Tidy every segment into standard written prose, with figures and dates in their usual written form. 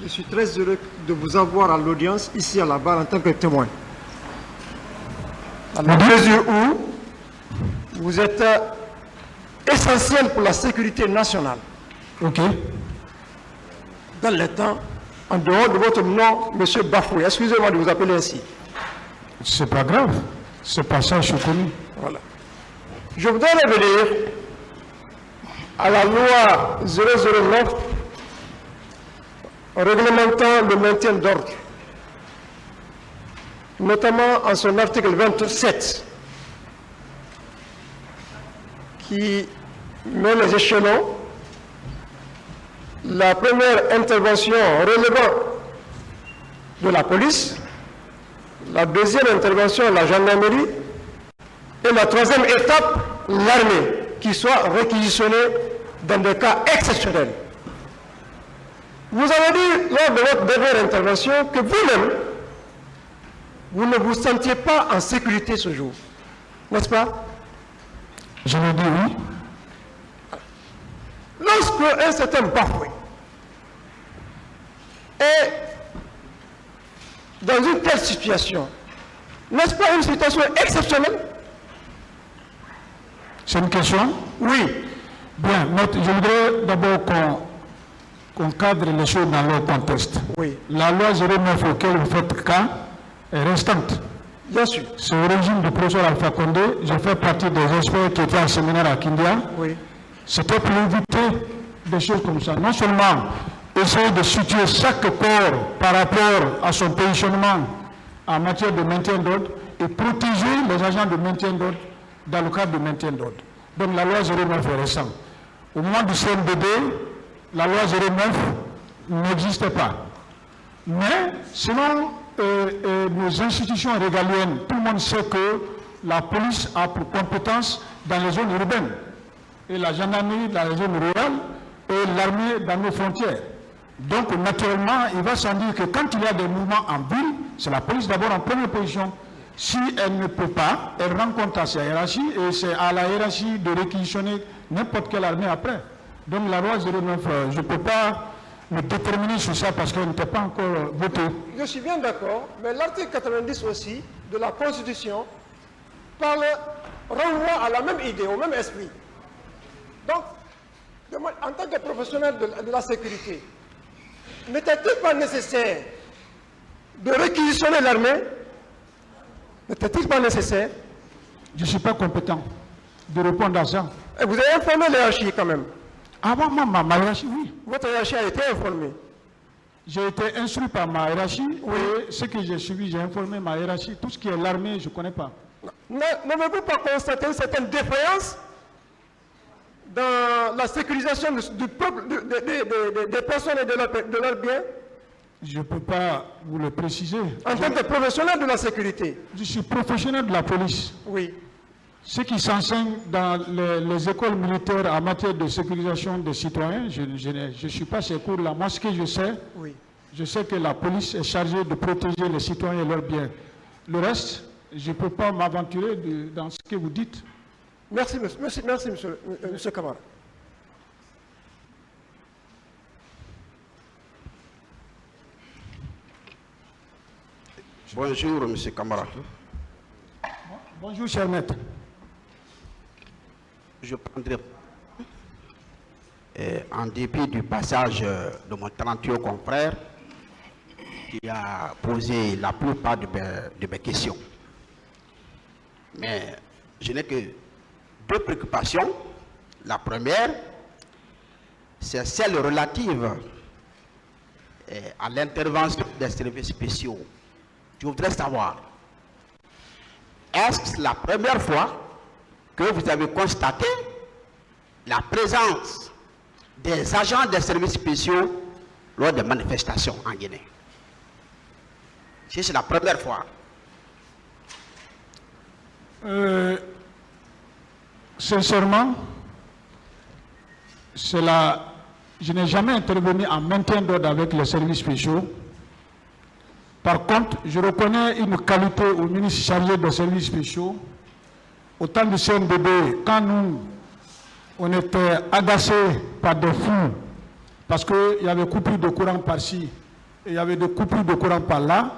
Je suis très heureux de vous avoir à l'audience, ici à la barre, en tant que témoin. Dans la mesure où vous êtes essentiel pour la sécurité nationale. Ok. Dans le temps, en dehors de votre nom, M. Bafoué, excusez-moi de vous appeler ainsi. C'est pas grave. C'est pas ça, je suis connu. Voilà. Je voudrais revenir à la loi 009 réglementant le maintien d'ordre, notamment en son article 27, qui met les échelons. La première intervention relevant de la police, la deuxième intervention, la gendarmerie, et la troisième étape, l'armée, qui soit réquisitionnée dans des cas exceptionnels. Vous avez dit lors de votre dernière intervention que vous-même, vous ne vous sentiez pas en sécurité ce jour, n'est-ce pas? Je l'ai dit oui. Lorsque un certain Bafoué est dans une telle situation, n'est-ce pas une situation exceptionnelle? C'est une question? Oui. Bien, je voudrais d'abord qu'on cadre les choses dans leur contexte. Oui. La loi 09 auquel vous faites cas est restante. Bien sûr. C'est au régime du professeur Alpha Condé. Je fais partie des experts qui étaient en séminaire à Kindia. Oui. C'était pour éviter des choses comme ça. Non seulement essayer de situer chaque corps par rapport à son positionnement en matière de maintien d'ordre et protéger les agents de maintien d'ordre dans le cadre de maintien d'ordre. Donc la loi 09 est récente. Au moment du CNDD, la loi 09 n'existait pas. Mais selon nos institutions régaliennes, tout le monde sait que la police a pour compétence dans les zones urbaines, et la gendarmerie dans les zones rurales, et l'armée dans nos frontières. Donc naturellement, il va sans dire que quand il y a des mouvements en ville, c'est la police d'abord en première position. Si elle ne peut pas, elle rencontre à sa hiérarchie, et c'est à la hiérarchie de réquisitionner n'importe quelle armée après. Donc la loi 09, je ne peux pas me déterminer sur ça parce qu'elle n'était pas encore votée. Je suis bien d'accord, mais l'article 90 aussi de la Constitution renvoie à la même idée, au même esprit. Donc, en tant que professionnel de la sécurité, n'était-il pas nécessaire de réquisitionner l'armée? N'était-il pas nécessaire? Je ne suis pas compétent de répondre à ça. Et vous avez informé l'hiérarchie quand même? Ah bon, ma hiérarchie, oui. Votre hiérarchie a été informée? J'ai été instruit par ma hiérarchie, oui. Et ce que j'ai suivi, j'ai informé ma hiérarchie. Tout ce qui est l'armée, je ne connais pas. N'avez-vous pas constaté une certaine défaillance dans la sécurisation du peuple, des personnes et de leurs biens? Je ne peux pas vous le préciser. En tant que professionnel de la sécurité? Je suis professionnel de la police. Oui. Ce qui s'enseigne dans les écoles militaires en matière de sécurisation des citoyens, je ne suis pas ces cours-là. Moi, ce que je sais, oui, je sais que la police est chargée de protéger les citoyens et leurs biens. Le reste, je ne peux pas m'aventurer dans ce que vous dites. Merci, monsieur Camara. Bonjour, monsieur Camara. Bonjour, cher maître. Je prendrai, en dépit du passage de mon talentueux confrère qui a posé la plupart de mes questions. Mais je n'ai que deux préoccupations. La première, c'est celle relative à l'intervention des services spéciaux. Je voudrais savoir, est-ce que c'est la première fois que vous avez constaté la présence des agents des services spéciaux lors des manifestations en Guinée? Si c'est la première fois. Sincèrement, je n'ai jamais intervenu en maintien d'ordre avec les services spéciaux. Par contre, je reconnais une qualité au ministre chargé des services spéciaux. Au temps du CNDD, quand on était agacés par des fous, parce qu'il y avait coupure de courant par-ci, et il y avait des coupures de courant par là.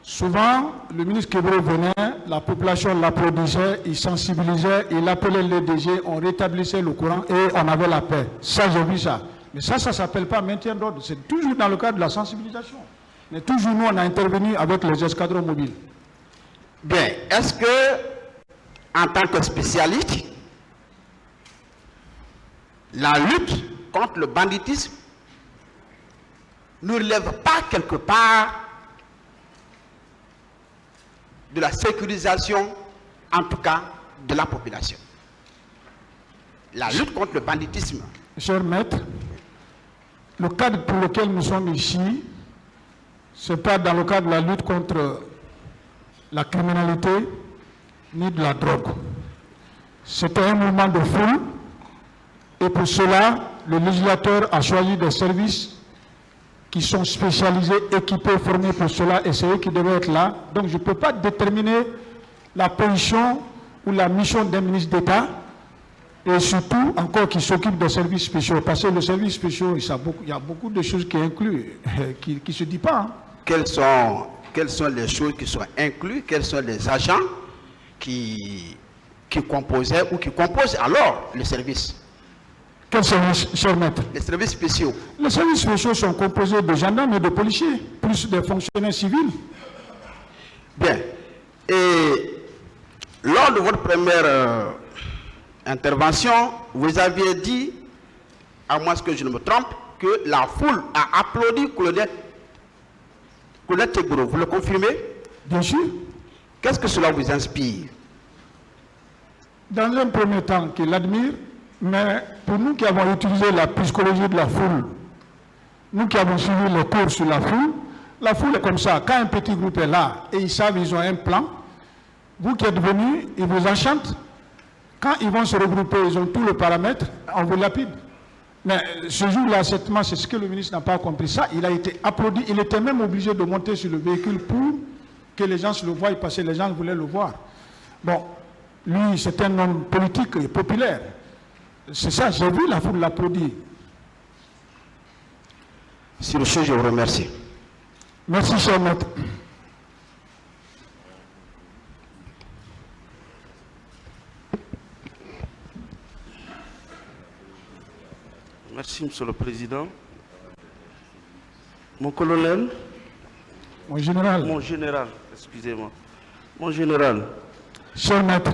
Souvent, le ministre Kébro venait, la population l'applaudissait, il sensibilisait, il appelait le DG, on rétablissait le courant et on avait la paix. Ça, j'ai vu ça. Mais ça ne s'appelle pas maintien d'ordre. C'est toujours dans le cadre de la sensibilisation. Mais toujours, nous, on a intervenu avec les escadrons mobiles. Bien, est-ce que, en tant que spécialiste, la lutte contre le banditisme ne relève pas quelque part de la sécurisation, en tout cas, de la population? La lutte contre le banditisme. Cher maître, le cadre pour lequel nous sommes ici, ce n'est pas dans le cadre de la lutte contre la criminalité ni de la drogue. C'était un mouvement de foule et pour cela, le législateur a choisi des services qui sont spécialisés, équipés, formés pour cela et c'est eux qui devaient être là. Donc je ne peux pas déterminer la position ou la mission d'un ministre d'État et surtout encore qui s'occupe des services spéciaux. Parce que le service spécial, il y a beaucoup de choses qui incluent, qui ne se disent pas. Hein. Quelles sont les choses qui sont incluses? Quels sont les agents qui composaient ou qui composent alors le service? Quels services, cher maître? Les services spéciaux. Les services spéciaux sont composés de gendarmes et de policiers, plus des fonctionnaires civils. Bien. Et lors de votre première intervention, vous aviez dit, à moins que je ne me trompe, que la foule a applaudi Claudette Kébro. Vous le confirmez? Bien sûr. Qu'est-ce que cela vous inspire? Dans un premier temps, qu'il admire, mais pour nous qui avons utilisé la psychologie de la foule, nous qui avons suivi les cours sur la foule est comme ça. Quand un petit groupe est là et ils savent qu'ils ont un plan, vous qui êtes venus, ils vous enchantent. Quand ils vont se regrouper, ils ont tous les paramètres, on vous lapide. Mais ce jour-là, certainement, c'est ce que le ministre n'a pas compris. Ça, il a été applaudi. Il était même obligé de monter sur le véhicule pour que les gens se le voient, parce que les gens voulaient le voir. Bon, lui, c'est un homme politique et populaire. C'est ça, j'ai vu la foule l'applaudir. Sur ce, je vous remercie. Merci, cher maître. Merci, Monsieur le Président. Mon colonel, Mon général. mon général, excusez-moi. Mon général, Cher maître.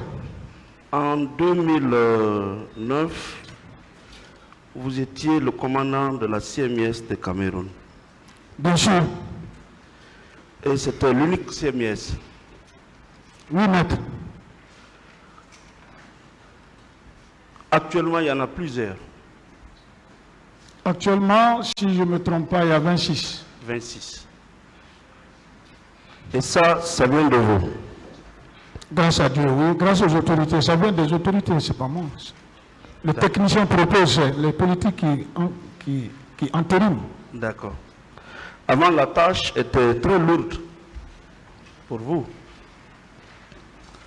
en 2009, vous étiez le commandant de la CMIS de Cameroun. Bien sûr. Et c'était l'unique CMIS. Oui, maître. Actuellement, il y en a plusieurs. Actuellement, si je ne me trompe pas, il y a 26. 26. Et ça vient de vous. Grâce à Dieu, oui. Grâce aux autorités. Ça vient des autorités, c'est pas moi. Les techniciens proposent, les politiques qui entériment. D'accord. Avant, la tâche était très lourde pour vous.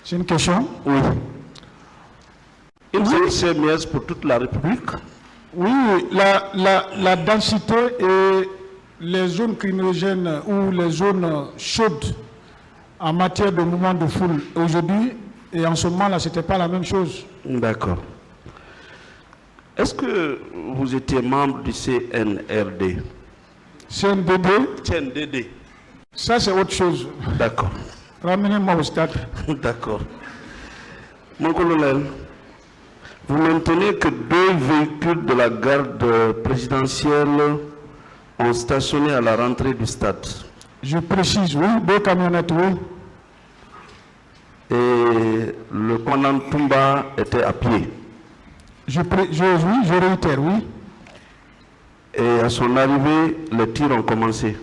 C'est une question? Oui. Une seule CMS pour toute la République. Oui, la densité et les zones criminogènes ou les zones chaudes en matière de mouvement de foule aujourd'hui et en ce moment-là, ce n'était pas la même chose. D'accord. Est-ce que vous étiez membre du CNRD? CNDD, CNDD. ça c'est autre chose. D'accord. Ramenez-moi au stade. D'accord. Mon colonel, vous maintenez que 2 véhicules de la garde présidentielle ont stationné à la rentrée du stade. Je précise, oui, 2 camionnettes, oui. Et le commandant Toumba était à pied. Oui, je réitère, oui. Et à son arrivée, les tirs ont commencé.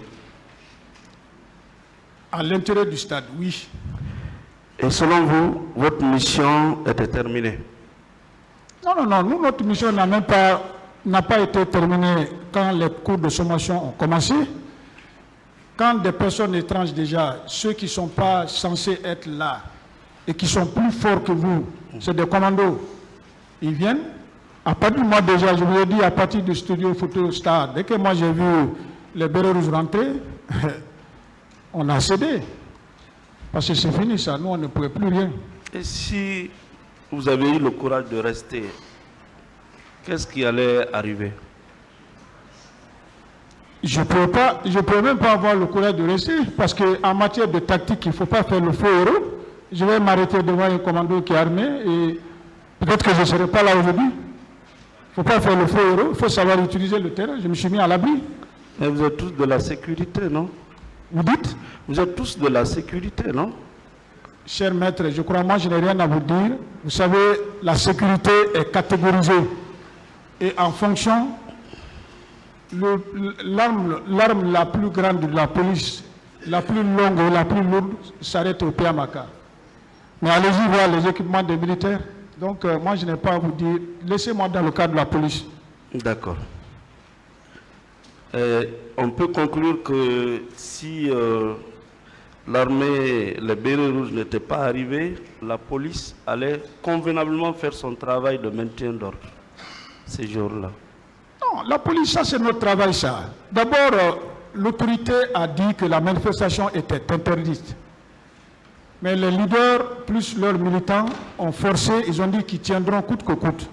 À l'intérieur du stade, oui. Et selon vous, votre mission était terminée? Non, nous, notre mission n'a pas été terminée quand les cours de sommation ont commencé. Quand des personnes étranges déjà, ceux qui ne sont pas censés être là et qui sont plus forts que vous, c'est des commandos, ils viennent. À partir de moi déjà, je vous ai dit, à partir du studio Photo Star, dès que moi j'ai vu les bérets rouges rentraient, on a cédé. Parce que c'est fini ça, nous on ne pouvait plus rien. Et si vous avez eu le courage de rester, qu'est-ce qui allait arriver? Je ne peux même pas avoir le courage de rester, parce qu'en matière de tactique, il ne faut pas faire le faux héros. Je vais m'arrêter devant un commando qui est armé, et peut-être que je ne serai pas là aujourd'hui. Il ne faut pas faire le faux héros, il faut savoir utiliser le terrain. Je me suis mis à l'abri. Mais vous êtes tous de la sécurité, non? Vous dites? Vous êtes tous de la sécurité, non? Cher maître, je crois, moi je n'ai rien à vous dire. Vous savez, la sécurité est catégorisée. Et en fonction, l'arme la plus grande de la police, la plus longue et la plus lourde, s'arrête au Piamaka. Mais allez-y voir les équipements des militaires. Donc moi je n'ai pas à vous dire, laissez-moi dans le cadre de la police. D'accord. On peut conclure que si l'armée, les bérets rouges n'étaient pas arrivés, la police allait convenablement faire son travail de maintien d'ordre ces jours-là. Non, la police, ça c'est notre travail, ça. D'abord, l'autorité a dit que la manifestation était interdite. Mais les leaders, plus leurs militants, ont forcé, ils ont dit qu'ils tiendront coûte que coûte.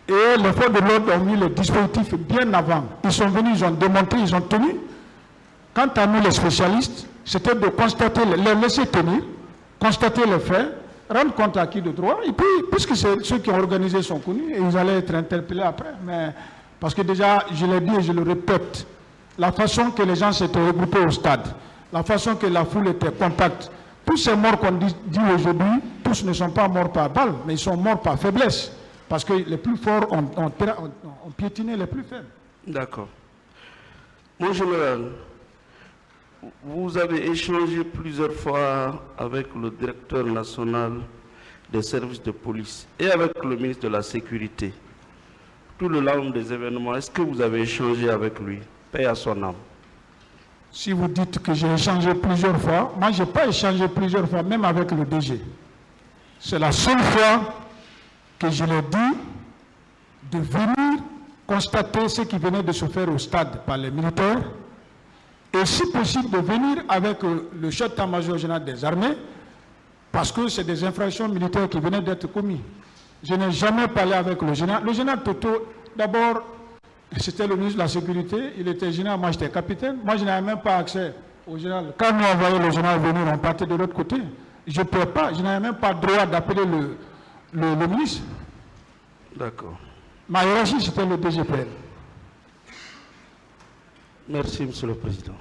Et les forces de l'ordre ont mis le dispositif bien avant. Ils sont venus, ils ont démontré, ils ont tenu. Quant à nous, les spécialistes, c'était de constater, les laisser tenir, constater les faits, rendre compte à qui de droit. Et puis, puisque ceux qui ont organisé sont connus, et ils allaient être interpellés après. Mais, parce que déjà, je l'ai dit et je le répète, la façon que les gens s'étaient regroupés au stade, la façon que la foule était compacte, tous ces morts qu'on dit aujourd'hui, tous ne sont pas morts par balle, mais ils sont morts par faiblesse. Parce que les plus forts ont piétiné les plus faibles. D'accord. Mon général, vous avez échangé plusieurs fois avec le directeur national des services de police et avec le ministre de la Sécurité. Tout le long des événements, est-ce que vous avez échangé avec lui? Paix à son âme. Si vous dites que j'ai échangé plusieurs fois, moi je n'ai pas échangé plusieurs fois, même avec le DG. C'est la seule fois que je l'ai dit de venir constater ce qui venait de se faire au stade par les militaires et si possible de venir avec le chef d'état-major général des armées parce que c'est des infractions militaires qui venaient d'être commises. Je n'ai jamais parlé avec le général. Le général Toto, d'abord, c'était le ministre de la Sécurité, il était général, moi j'étais capitaine. Moi je n'avais même pas accès au général. Quand nous envoyons le général venir, on partait de l'autre côté. Je ne peux pas, je n'avais même pas le droit d'appeler le ministre. D'accord. Ma hiérarchie, c'était le DGPN. Merci, Monsieur le Président.